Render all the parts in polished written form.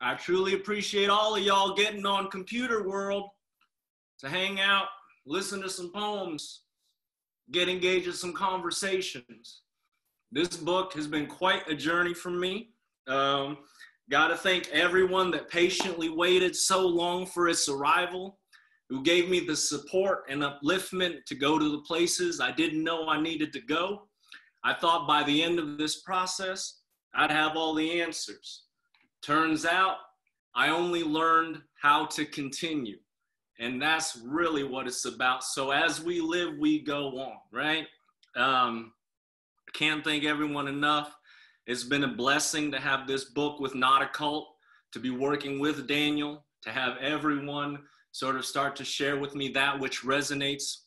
I truly appreciate all of y'all getting on Computer World to hang out, listen to some poems, get engaged in some conversations. This book has been quite a journey for me. Got to thank everyone that patiently waited so long for its arrival, who gave me the support and upliftment to go to the places I didn't know I needed to go. I thought by the end of this process, I'd have all the answers. Turns out, I only learned how to continue. And that's really what it's about. So as we live, we go on, right? I can't thank everyone enough. It's been a blessing to have this book with Notacult, to be working with Daniel, to have everyone sort of start to share with me that which resonates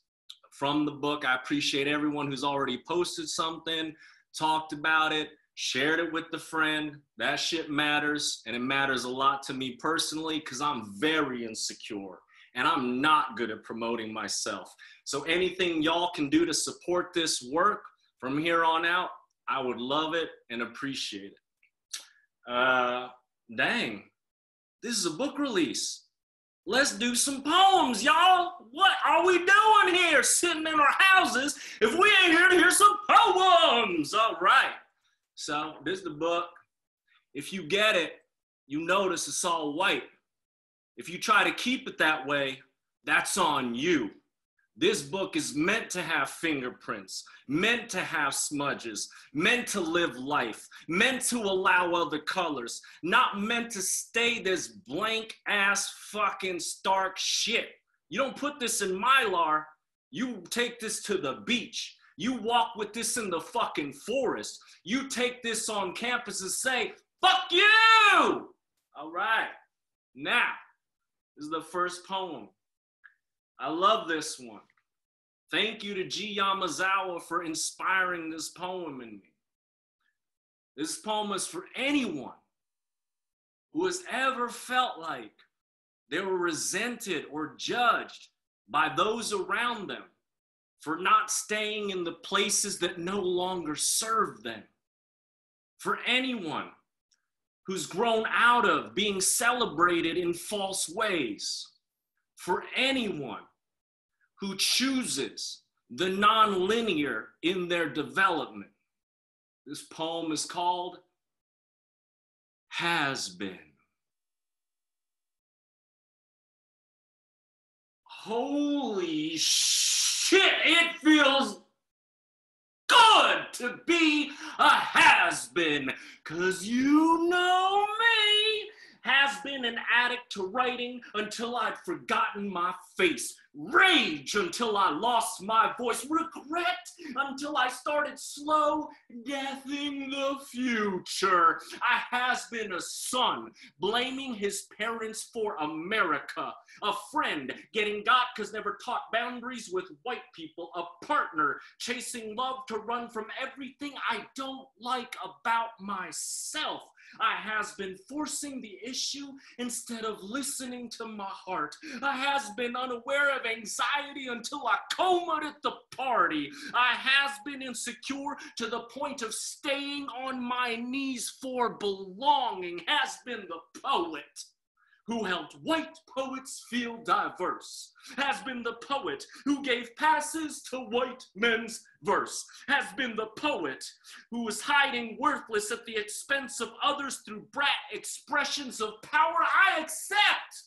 from the book. I appreciate everyone who's already posted something, talked about it, shared it with the friend. That shit matters, and it matters a lot to me personally because I'm very insecure and I'm not good at promoting myself. So anything y'all can do to support this work from here on out, I would love it and appreciate it. Dang, this is a book release. Let's do some poems, y'all. What are we doing here, sitting in our houses, if we ain't here to hear some poems? All right. So this is the book. If you get it, you notice it's all white. If you try to keep it that way, that's on you. This book is meant to have fingerprints, meant to have smudges, meant to live life, meant to allow other colors, not meant to stay this blank ass fucking stark shit. You don't put this in Mylar, you take this to the beach. You walk with this in the fucking forest. You take this on campus and say, fuck you! All right, now, this is the first poem. I love this one. Thank you to G. Yamazawa for inspiring this poem in me. This poem is for anyone who has ever felt like they were resented or judged by those around them for not staying in the places that no longer serve them. For anyone who's grown out of being celebrated in false ways. For anyone who chooses the nonlinear in their development. This poem is called Has Been. Holy shit, it feels good to be a has-been, 'cause you know me. Has been an addict to writing until I'd forgotten my face. Rage until I lost my voice. Regret until I started slow deathing the future. I has been a son blaming his parents for America. A friend getting got because never taught boundaries with white people. A partner chasing love to run from everything I don't like about myself. I has been forcing the issue instead of listening to my heart. I has been unaware of anxiety until I comaed at the party. I has been insecure to the point of staying on my knees for belonging. Has been the poet who helped white poets feel diverse. Has been the poet who gave passes to white men's verse. Has been the poet who was hiding worthless at the expense of others through brat expressions of power. I accept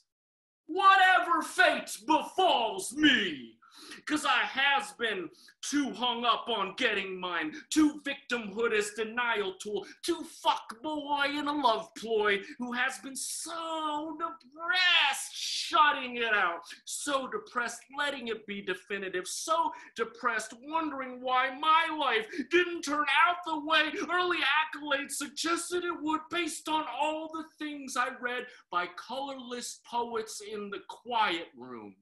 whatever fate befalls me. 'Cause I has been too hung up on getting mine, too victimhood as denial tool, too fuckboy in a love ploy, who has been so depressed shutting it out, so depressed letting it be definitive, so depressed wondering why my life didn't turn out the way early accolades suggested it would, based on all the things I read by colorless poets in the quiet room.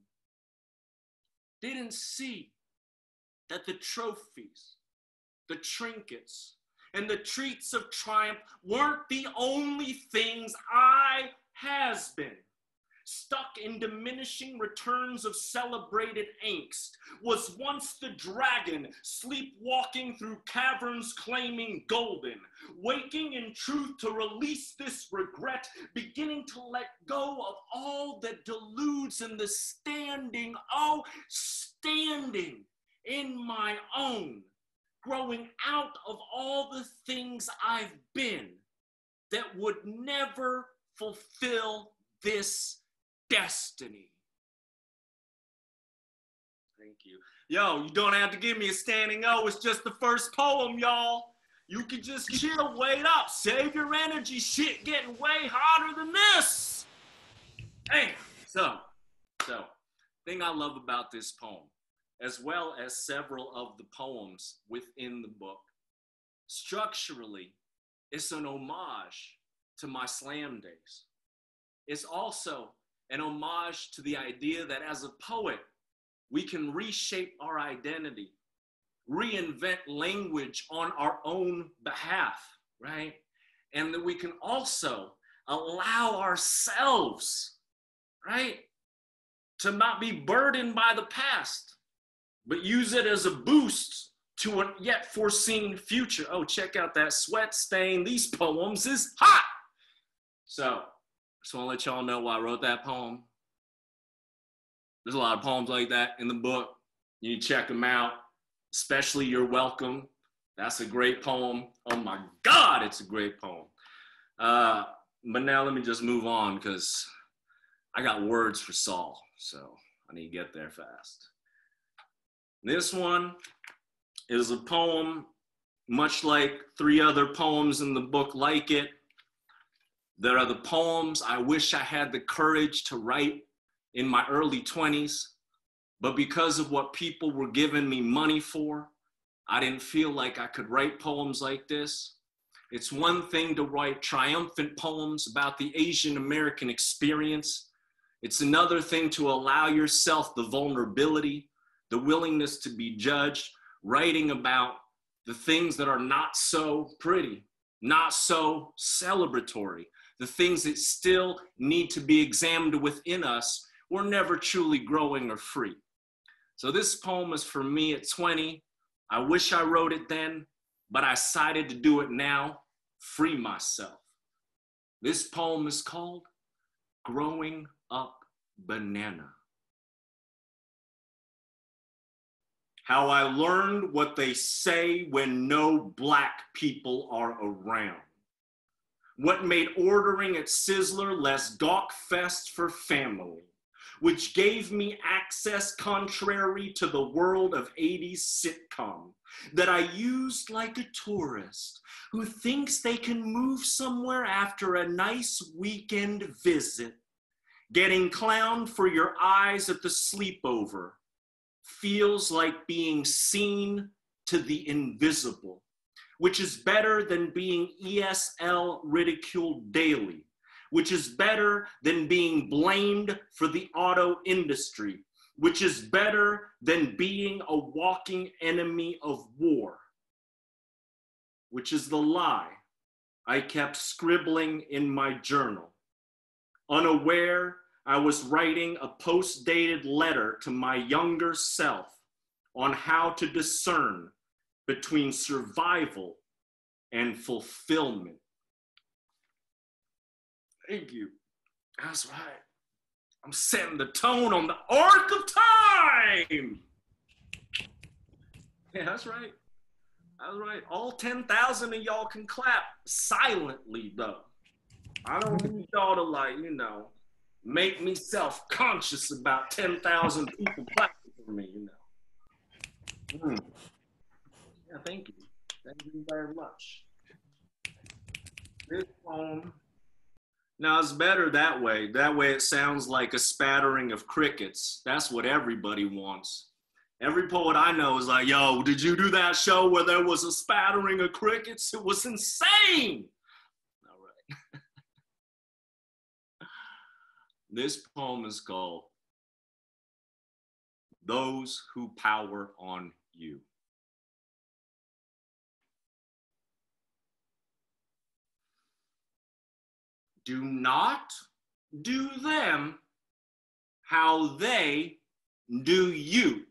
Didn't see that the trophies, the trinkets, and the treats of triumph weren't the only things I has been. stuck in diminishing returns of celebrated angst, was once the dragon sleepwalking through caverns claiming golden, waking in truth to release this regret, beginning to let go of all that deludes in the standing, oh, standing in my own, growing out of all the things I've been that would never fulfill this destiny. Thank you. Yo, you don't have to give me a standing O. It's just the first poem, y'all. You can just chill, wait up, save your energy. Shit getting way hotter than this. Hey, so, thing I love about this poem, as well as several of the poems within the book, structurally, it's an homage to my slam days. It's also an homage to the idea that as a poet, we can reshape our identity, reinvent language on our own behalf, right? And that we can also allow ourselves, right, to not be burdened by the past, but use it as a boost to a yet foreseen future. Oh, check out that sweat stain. These poems is hot. So, just want to let y'all know why I wrote that poem. There's a lot of poems like that in the book. You need to check them out, especially You're Welcome. That's a great poem. Oh my God, it's a great poem. But now let me just move on because I got words for Saul, so I need to get there fast. This one is a poem, much like 3 other poems in the book like it. There are the poems I wish I had the courage to write in my early 20s, but because of what people were giving me money for, I didn't feel like I could write poems like this. It's one thing to write triumphant poems about the Asian American experience. It's another thing to allow yourself the vulnerability, the willingness to be judged, writing about the things that are not so pretty, not so celebratory, the things that still need to be examined within us. We're never truly growing or free. So this poem is for me at 20. I wish I wrote it then, but I decided to do it now, free myself. This poem is called Growing Up Banana. How I learned what they say when no Black people are around. What made ordering at Sizzler less gawk fest for family, which gave me access contrary to the world of 80s sitcom that I used like a tourist who thinks they can move somewhere after a nice weekend visit, getting clowned for your eyes at the sleepover. Feels like being seen to the invisible, which is better than being ESL ridiculed daily, which is better than being blamed for the auto industry, which is better than being a walking enemy of war, which is the lie I kept scribbling in my journal, unaware I was writing a post-dated letter to my younger self on how to discern between survival and fulfillment. Thank you. That's right. I'm setting the tone on the arc of time. Yeah, that's right. That's right. All 10,000 of y'all can clap silently, though. I don't need y'all to, like, you know, make me self-conscious about 10,000 people clapping for me, you know. Yeah, thank you. Thank you very much. This poem, now it's better that way. That way it sounds like a spattering of crickets. That's what everybody wants. Every poet I know is like, yo, did you do that show where there was a spattering of crickets? It was insane. All right. This poem is called Those Who Power on You. Do not do them how they do you,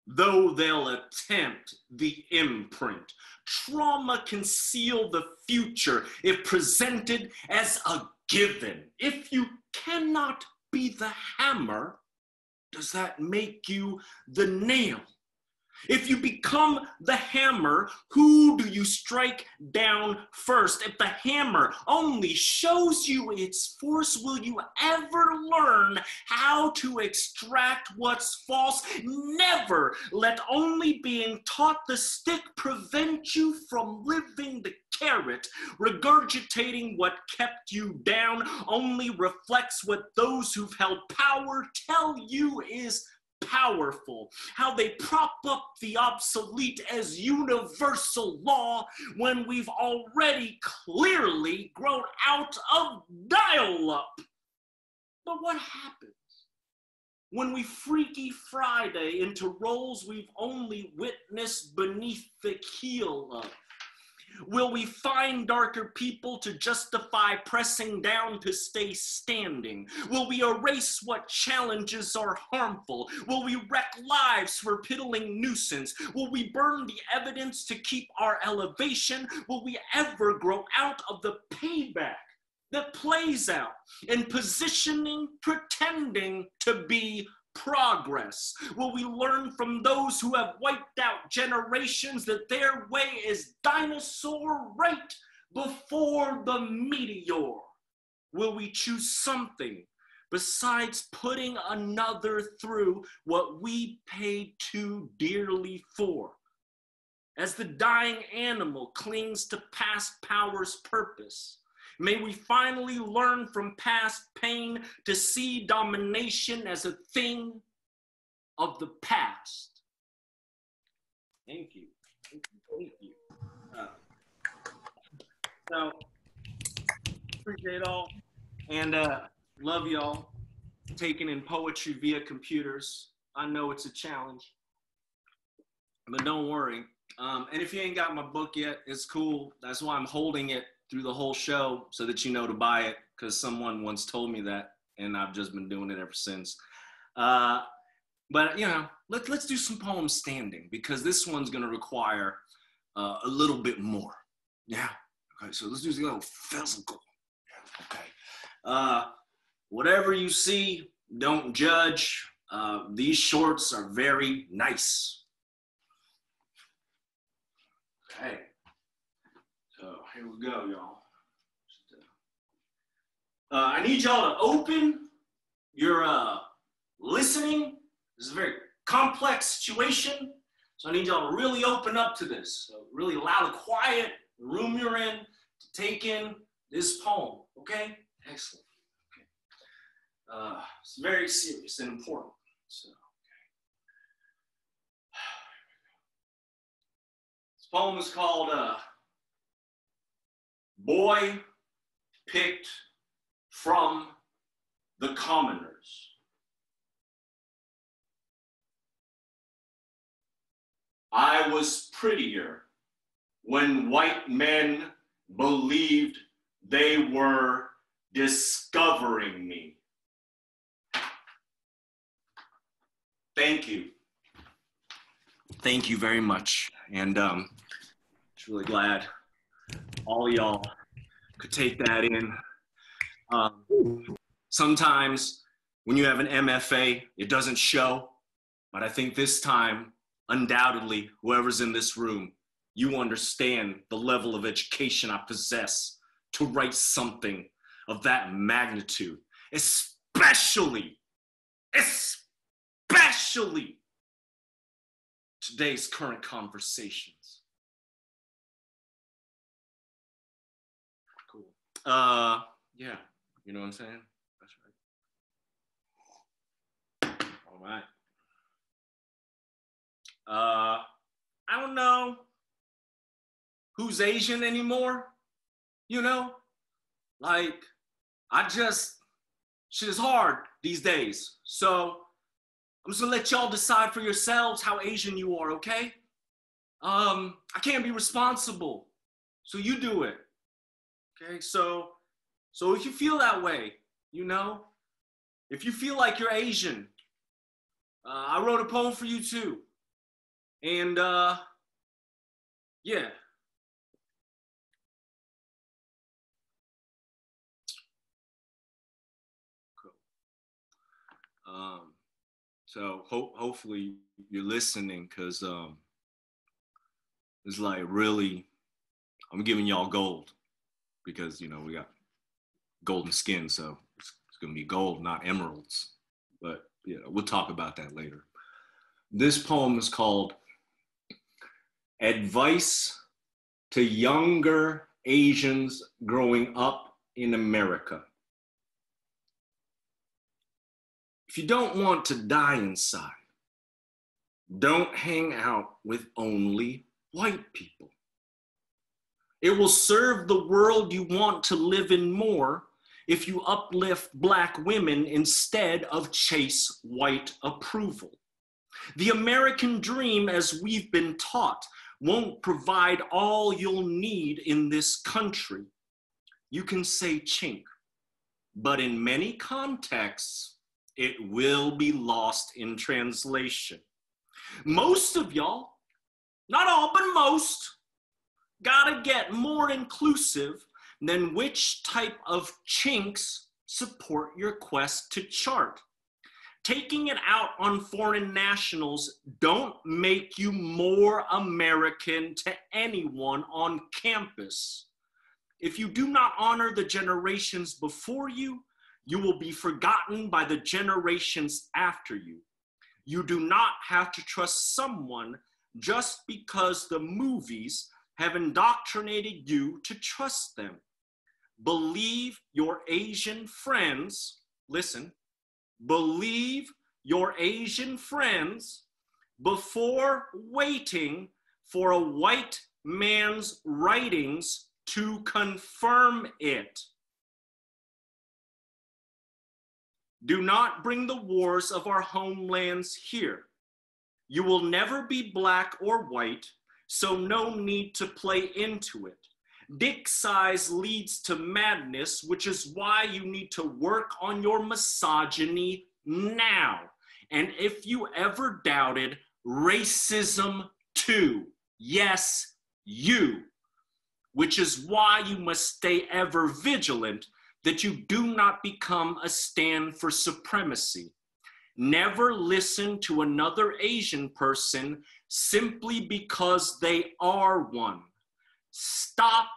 though they'll attempt the imprint. Trauma can seal the future if presented as a given. If you cannot be the hammer, does that make you the nail? If you become the hammer, who do you strike down first? If the hammer only shows you its force, will you ever learn how to extract what's false? Never let only being taught the stick prevent you from living the carrot. Regurgitating what kept you down only reflects what those who've held power tell you is powerful, how they prop up the obsolete as universal law when we've already clearly grown out of dial-up. But what happens when we Freaky Friday into roles we've only witnessed beneath the keel of? Will we find darker people to justify pressing down to stay standing? Will we erase what challenges are harmful? Will we wreck lives for piddling nuisance? Will we burn the evidence to keep our elevation? Will we ever grow out of the payback that plays out in positioning, pretending to be progress? Will we learn from those who have wiped out generations that their way is dinosaur right before the meteor? Will we choose something besides putting another through what we paid too dearly for? As the dying animal clings to past power's purpose, may we finally learn from past pain to see domination as a thing of the past. Thank you. Thank you. So, appreciate all, and love y'all taking in poetry via computers. I know it's a challenge, but don't worry. And if you ain't got my book yet, it's cool. That's why I'm holding it through the whole show, so that you know to buy it, because someone once told me that, and I've just been doing it ever since. But you know, let's do some poems standing, because this one's gonna require a little bit more. Yeah. Okay. So let's do a little physical. Okay. Whatever you see, don't judge. These shorts are very nice. Okay. So here we go, y'all. I need y'all to open your listening. This is a very complex situation, so I need y'all to really open up to this. So really loud and quiet, the room you're in, to take in this poem, okay? Excellent. Okay. It's very serious and important. So, okay. This poem is called Boy Picked from the Commoners. I was prettier when white men believed they were discovering me. Thank you. Thank you very much. And just really glad all y'all could take that in. Sometimes when you have an MFA, it doesn't show, but I think this time, undoubtedly, whoever's in this room, you understand the level of education I possess to write something of that magnitude, especially today's current conversations. Cool. Yeah, you know what I'm saying? That's right. All right. I don't know who's Asian anymore, you know? Like, shit is hard these days. So I'm just gonna let y'all decide for yourselves how Asian you are, okay? I can't be responsible, so you do it, okay? So if you feel that way, you know, If you feel like you're Asian, I wrote a poem for you too. And yeah. Cool. So hopefully you're listening, because it's like really, I'm giving y'all gold, because, you know, we got golden skin, so it's gonna be gold, not emeralds. But yeah, we'll talk about that later. This poem is called Advice to Younger Asians Growing Up in America. If you don't want to die inside, don't hang out with only white people. It will serve the world you want to live in more if you uplift Black women instead of chase white approval. The American dream, as we've been taught, won't provide all you'll need in this country. You can say chink, but in many contexts, it will be lost in translation. Most of y'all, not all, but most, gotta get more inclusive than which type of chinks support your quest to chart. Taking it out on foreign nationals don't make you more American to anyone on campus. If you do not honor the generations before you, you will be forgotten by the generations after you. You do not have to trust someone just because the movies have indoctrinated you to trust them. Believe your Asian friends, listen, believe your Asian friends before waiting for a white man's writings to confirm it. Do not bring the wars of our homelands here. You will never be Black or white, so no need to play into it. Dick size leads to madness, which is why you need to work on your misogyny now. And if you ever doubted, racism too. Yes, you. Which is why you must stay ever vigilant that you do not become a stand for supremacy. Never listen to another Asian person simply because they are one. Stop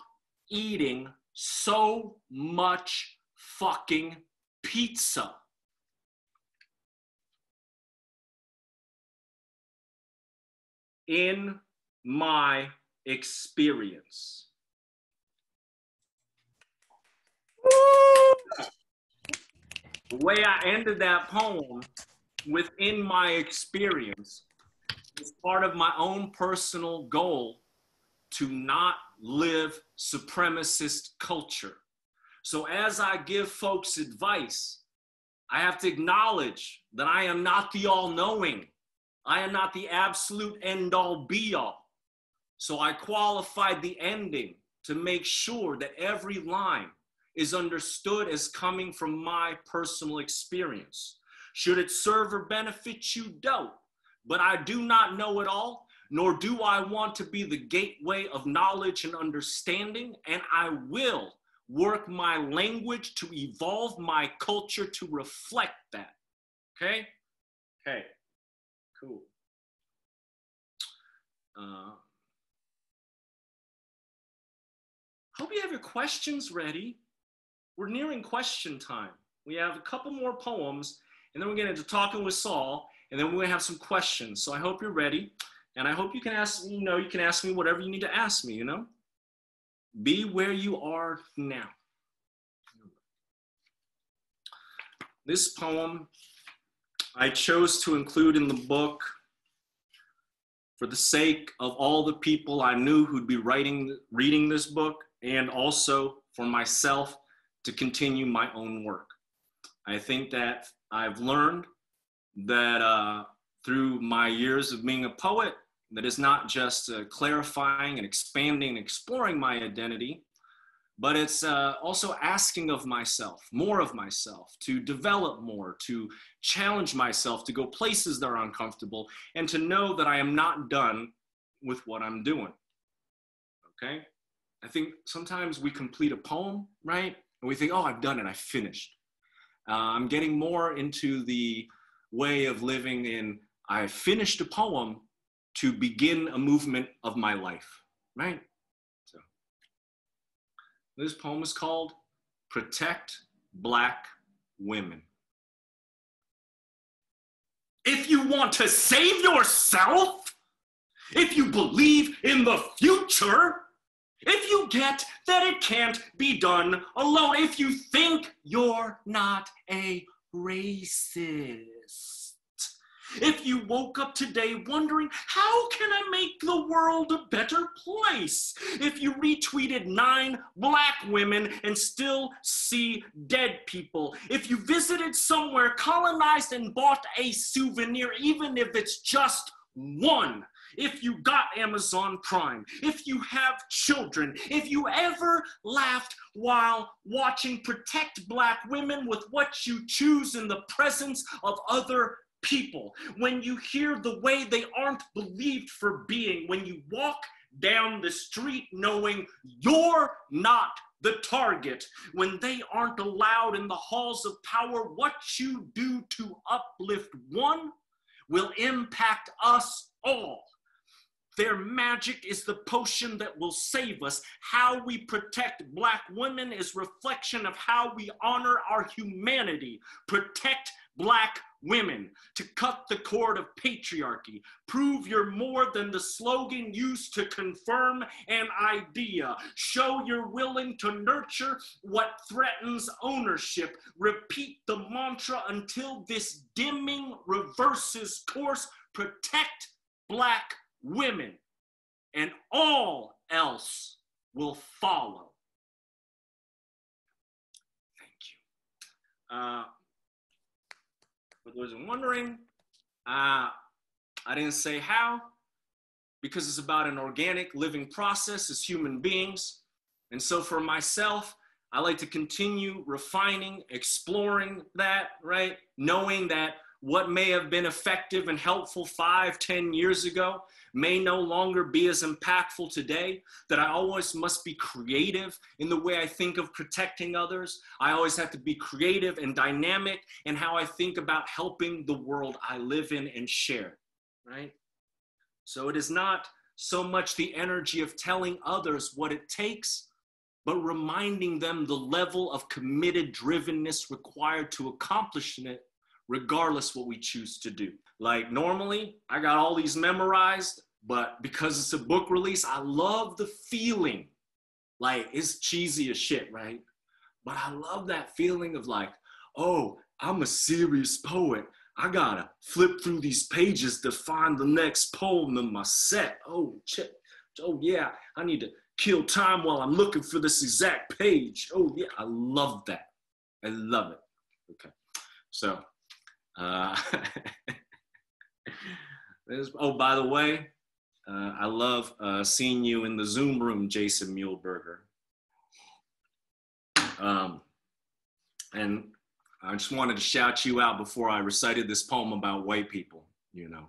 eating so much fucking pizza. In my experience. The way I ended that poem, within my experience, is part of my own personal goal to not live supremacist culture. So as I give folks advice, I have to acknowledge that I am not the all-knowing. I am not the absolute end-all be-all. So I qualified the ending to make sure that every line is understood as coming from my personal experience. Should it serve or benefit you, don't. But I do not know it all, nor do I want to be the gateway of knowledge and understanding, and I will work my language to evolve my culture to reflect that. Okay? Okay, cool. Hope you have your questions ready. We're nearing question time. We have a couple more poems, and then we're getting into talking with Saul, and then we're gonna have some questions. So I hope you're ready, and I hope you can ask, you can ask me whatever you need to ask me, Be where you are now. This poem I chose to include in the book for the sake of all the people I knew who'd be reading this book, and also for myself to continue my own work. I think that I've learned that through my years of being a poet, that is not just clarifying and expanding and exploring my identity, but it's also asking of myself, more of myself, to develop more, to challenge myself, to go places that are uncomfortable, and to know that I am not done with what I'm doing, okay? I think sometimes we complete a poem, right? And we think, oh, I've done it, I finished. I'm getting more into the way of living in, I finished a poem to begin a movement of my life, right? So this poem is called Protect Black Women. If you want to save yourself, if you believe in the future, if you get that it can't be done alone, if you think you're not a racist, if you woke up today wondering, how can I make the world a better place? If you retweeted 9 black women and still see dead people. If you visited somewhere colonized and bought a souvenir, even if it's just one. If you got Amazon Prime, if you have children, if you ever laughed while watching Protect Black Women with what you choose in the presence of other people, when you hear the way they aren't believed for being, when you walk down the street knowing you're not the target, when they aren't allowed in the halls of power, what you do to uplift one will impact us all. Their magic is the potion that will save us. How we protect Black women is reflection of how we honor our humanity. Protect Black women. To cut the cord of patriarchy. Prove you're more than the slogan used to confirm an idea. Show you're willing to nurture what threatens ownership. Repeat the mantra until this dimming reverses course. Protect Black women, and all else will follow. Thank you. For those who are wondering, I didn't say how, because it's about an organic living process as human beings. And so for myself, I like to continue refining, exploring that, right? Knowing that what may have been effective and helpful 5, 10 years ago may no longer be as impactful today, that I always must be creative in the way I think of protecting others. I always have to be creative and dynamic in how I think about helping the world I live in and share, right? So it is not so much the energy of telling others what it takes, but reminding them the level of committed drivenness required to accomplish it, regardless what we choose to do. Like normally, I got all these memorized, but because it's a book release, I love the feeling. Like, it's cheesy as shit, right? But I love that feeling of like, oh, I'm a serious poet. I gotta flip through these pages to find the next poem in my set. Oh, shit. Oh yeah, I need to kill time while I'm looking for this exact page. Oh yeah, I love that. I love it. Okay, so, oh, by the way, I love seeing you in the Zoom room, Jason Muehlberger. And I just wanted to shout you out before I recited this poem about white people, you know.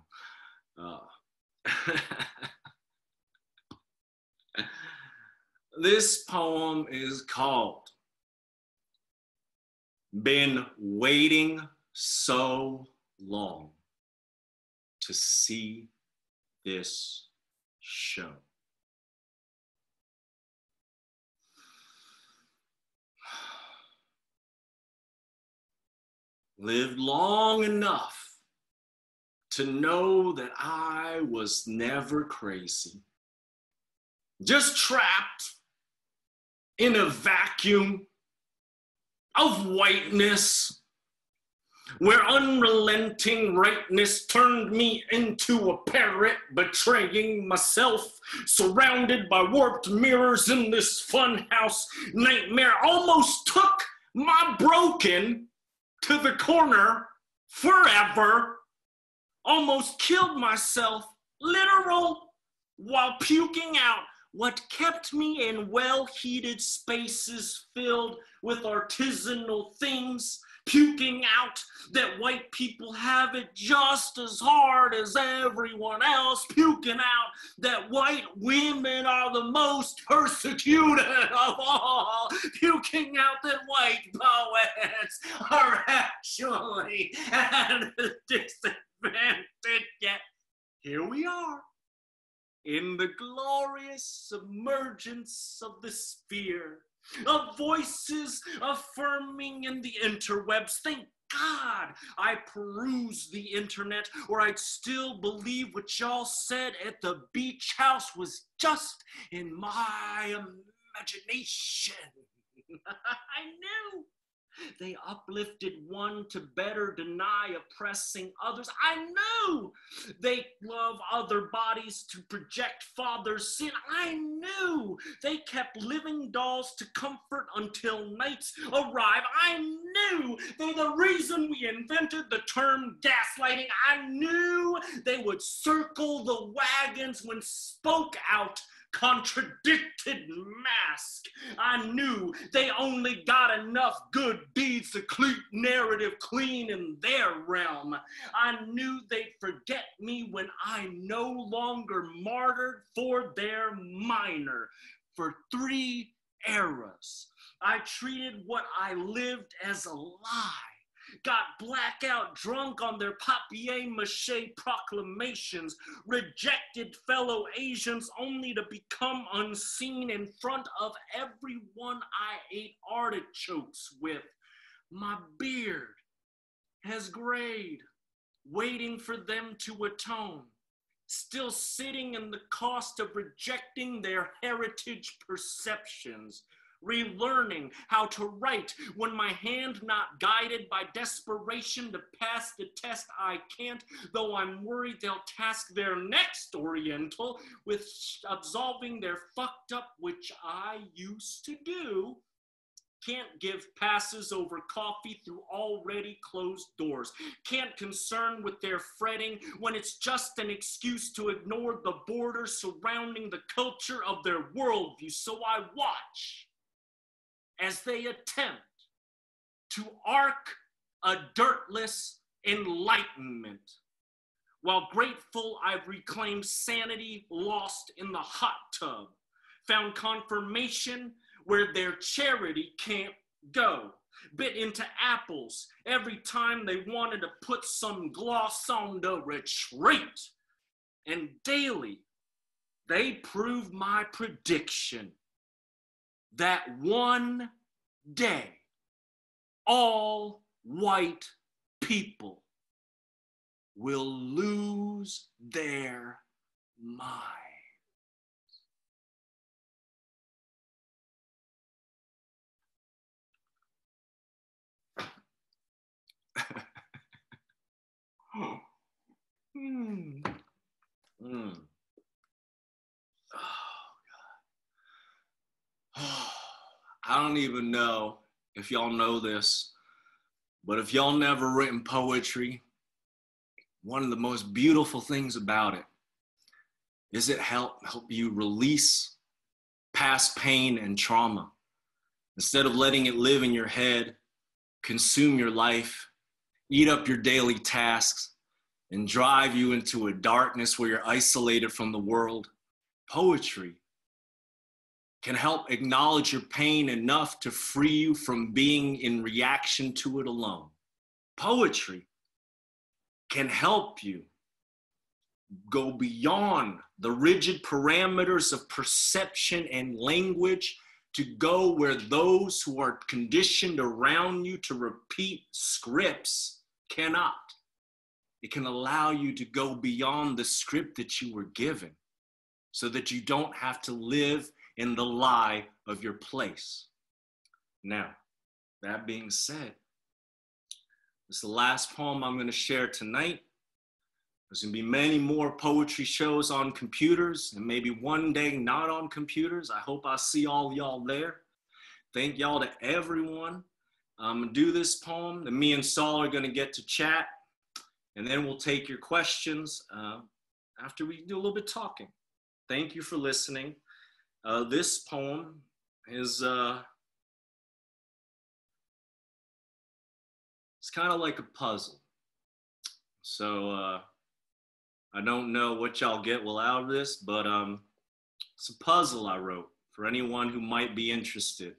This poem is called Been Waiting So Long to See This Show. Lived long enough to know that I was never crazy, just trapped in a vacuum of whiteness, where unrelenting rightness turned me into a parrot, betraying myself, surrounded by warped mirrors in this funhouse nightmare. Almost took my broken to the corner forever. Almost killed myself, literal, while puking out What kept me in well-heated spaces filled with artisanal things, puking out that white people have it just as hard as everyone else, puking out that white women are the most persecuted of all, puking out that white poets are actually at a disadvantage. Yet here we are, in the glorious emergence of the sphere, of voices affirming in the interwebs. Thank God I perused the internet, or I'd still believe what y'all said at the beach house was just in my imagination. I knew. They uplifted one to better deny oppressing others. I knew they love other bodies to project father's sin. I knew they kept living dolls to comfort until nights arrive. I knew they're the reason we invented the term gaslighting. I knew they would circle the wagons when spoke out contradicted mask. I knew they only got enough good deeds to keep narrative clean in their realm. I knew they'd forget me when I no longer martyred for their minor. For 3 eras, I treated what I lived as a lie. Got blackout drunk on their papier-mâché proclamations, rejected fellow Asians only to become unseen in front of everyone I ate artichokes with. My beard has grayed, waiting for them to atone, still sitting in the cost of rejecting their heritage perceptions, relearning how to write when my hand not guided by desperation to pass the test I can't, though I'm worried they'll task their next Oriental with absolving their fucked up, which I used to do. Can't give passes over coffee through already closed doors. Can't concern with their fretting when it's just an excuse to ignore the borders surrounding the culture of their worldview. So I watch as they attempt to arc a dirtless enlightenment. While grateful I've reclaimed sanity lost in the hot tub, found confirmation where their charity can't go, bit into apples every time they wanted to put some gloss on the retreat, and daily they prove my prediction that one day all white people will lose their mind. I don't even know if y'all know this, but if y'all never written poetry, one of the most beautiful things about it is it help you release past pain and trauma. Instead of letting it live in your head, consume your life, eat up your daily tasks, and drive you into a darkness where you're isolated from the world, poetry can help acknowledge your pain enough to free you from being in reaction to it alone. Poetry can help you go beyond the rigid parameters of perception and language to go where those who are conditioned around you to repeat scripts cannot. It can allow you to go beyond the script that you were given so that you don't have to live in the lie of your place. Now, that being said, this is the last poem I'm going to share tonight. There's going to be many more poetry shows on computers and maybe one day not on computers. I hope I see all y'all there. Thank y'all to everyone. I'm going to do this poem, then me and Saul are going to get to chat, and then we'll take your questions after we do a little bit talking. Thank you for listening. This poem is it's kind of like a puzzle. So I don't know what y'all get well out of this, but it's a puzzle I wrote for anyone who might be interested.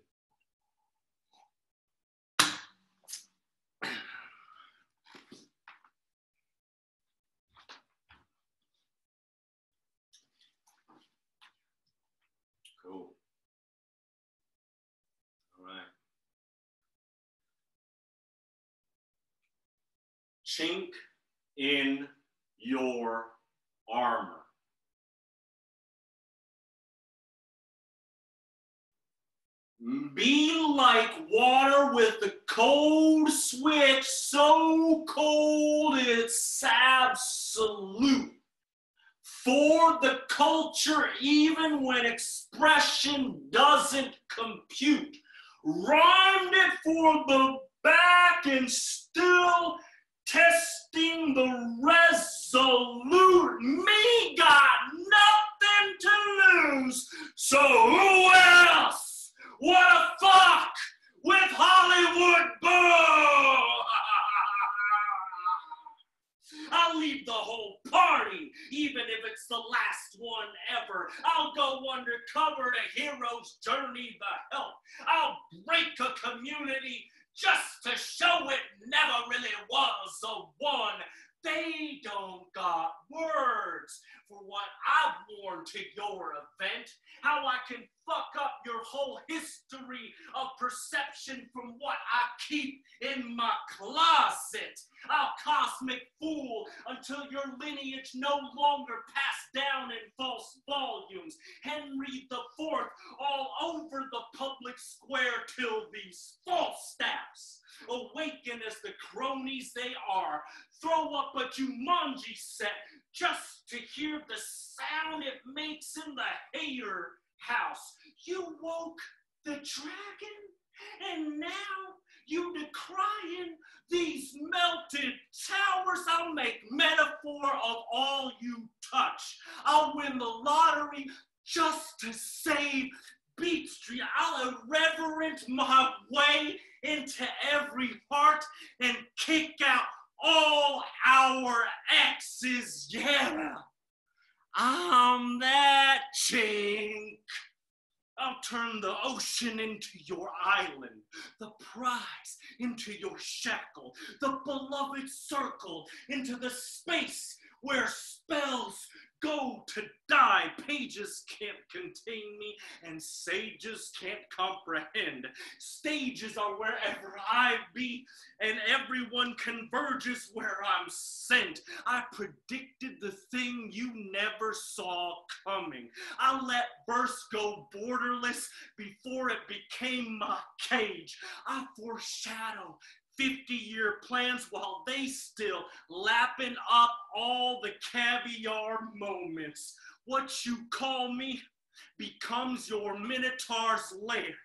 Cool. All right. Chink in your armor. Be like water with the cold switch, so cold it's absolute. For the culture, even when expression doesn't compute. Rhymed it for the back and still testing the resolute. Me got nothing to lose, so who else? What a fuck with Hollywood Boo! I'll leave the whole party, even if it's the last one ever. I'll go undercover to hero's journey the help. I'll break a community just to show it never really was a one. They don't got words for what I've worn to your event. How I can fuck up your whole history of perception from what I keep in my closet. I'll cosmic fool until your lineage no longer passed down in false volumes. Henry the Fourth all over the public square till these false staffs awaken as the cronies they are. Throw up a Jumanji set just to hear the sound it makes in the hater house. You woke the dragon, and now you decrying these melted towers. I'll make metaphor of all you touch. I'll win the lottery just to save Beat Street. I'll irreverent my way into every heart and kick out all our exes. Yeah, I'm that chink. I'll turn the ocean into your island, the prize into your shackle, the beloved circle into the space where spells go to die. Pages can't contain me and sages can't comprehend. Stages are wherever I be and everyone converges where I'm sent. I predicted the thing you never saw coming. I let verse go borderless before it became my cage. I foreshadow 50-year plans while they still lapping up all the caviar moments. What you call me becomes your minotaur's lair.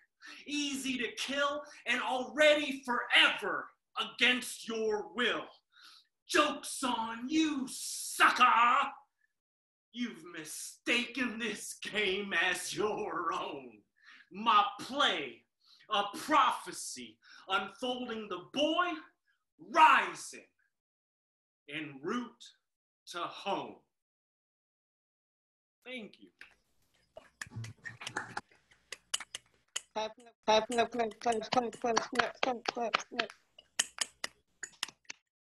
Easy to kill and already forever against your will. Joke's on you, sucker! You've mistaken this game as your own. My play, a prophecy, unfolding the boy rising en route to home. Thank you. Clap, clap, clap, clap, clap, clap, clap, clap, clap, clap.